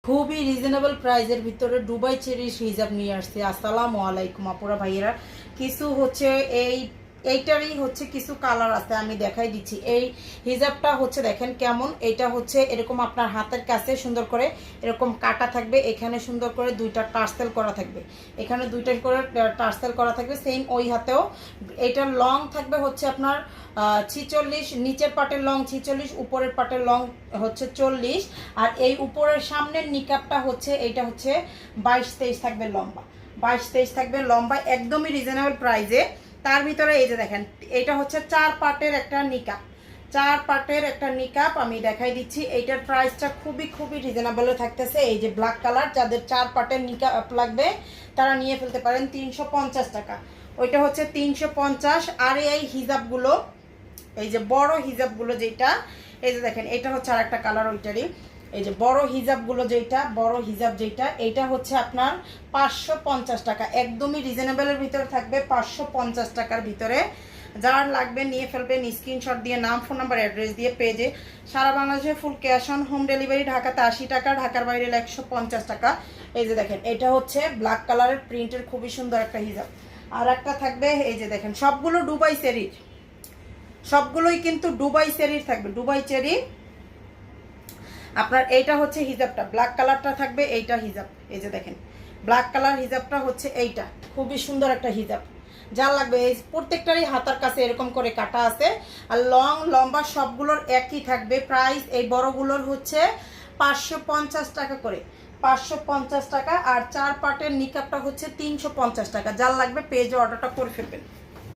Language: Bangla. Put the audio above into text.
খুবই রিজনেবল প্রাইজের ভিতরে দুবাই চেরি হিজাব নিয়ে আসছে। আসসালামু আলাইকুম আপুরা ভাইয়েরা। কিছু হচ্ছে এইটারই হচ্ছে কিছু কালার আছে, আমি দেখাই দিচ্ছি। এই হিজাবটা হচ্ছে দেখেন কেমন, এটা হচ্ছে এরকম আপনার হাতের কাছে সুন্দর করে এরকম কাটা থাকবে, এখানে সুন্দর করে দুইটা টার্সেল করা থাকবে, এখানে দুইটা করে টার্সেল করা থাকবে, সেম ওই হাতেও। এটা লং থাকবে হচ্ছে আপনার 46, নিচের পাটের লং 46, উপরের পাটের লং হচ্ছে 40। আর এই উপরের সামনের নিকাবটা হচ্ছে এইটা হচ্ছে 22-23 থাকবে লম্বা, 22-23 থাকবে লম্বা, একদমই রিজনেবল প্রাইজে। তার ভিতরে এই যে দেখেন, এটা হচ্ছে 4 পার্টের একটা নিকাব, 4 পার্টের একটা নিকাব আমি দেখাই দিচ্ছি। এইটার প্রাইসটা খুবই রিজনেবলে থাকতেছে। এই যে ব্ল্যাক কালার, যাদের 4 পার্টের নিকাব লাগবে তারা নিয়ে ফেলতে পারেন 350 টাকা, ওইটা হচ্ছে 350। আর এই হিজাবগুলো, এই যে বড় হিজাবগুলো যেটা, এই যে দেখেন এটা হচ্ছে আর একটা কালার ওইটারই। এই যে বড় হিজাবগুলো যেটা, বড় হিজাব যেটা, এটা হচ্ছে আপনার 550 টাকা, একদমই রিজনেবলের ভিতরে থাকবে, 550 টাকার ভিতরে। যার লাগবে নিয়ে ফেলবেন, স্ক্রিনশট দিয়ে নাম, ফোন নাম্বার, অ্যাড্রেস দিয়ে পেজে। সারা বাংলাদেশে full cash on home delivery, ঢাকাতে 80 টাকা, ঢাকার বাইরে 150 টাকা। এই যে দেখেন এটা হচ্ছে ব্ল্যাক কালারের প্রিন্টের খুবই সুন্দর একটা হিজাব। আর একটা থাকবে এই যে দেখেন, সবগুলো দুবাই চেরির, সবগুলোই কিন্তু দুবাই চেরির থাকবে, দুবাই চেরি। আপনার এইটা হচ্ছে হিজাবটা, ব্ল্যাক কালারটা থাকবে, এইটা হিজাব। এই যে দেখেন ব্ল্যাক কালার হিজাবটা হচ্ছে এইটা, খুবই সুন্দর একটা হিজাব। যা লাগবে এই প্রত্যেকটারই হাতার কাছে এরকম করে কাটা আছে। আর লং লম্বা সবগুলোর একই থাকবে প্রাইস। এই বড়গুলোর হচ্ছে 550 টাকা করে, 550 টাকা। আর 4 পার্টের নিকাবটা হচ্ছে 350 টাকা। যার লাগবে পেজে অর্ডারটা করে ফেলবেন।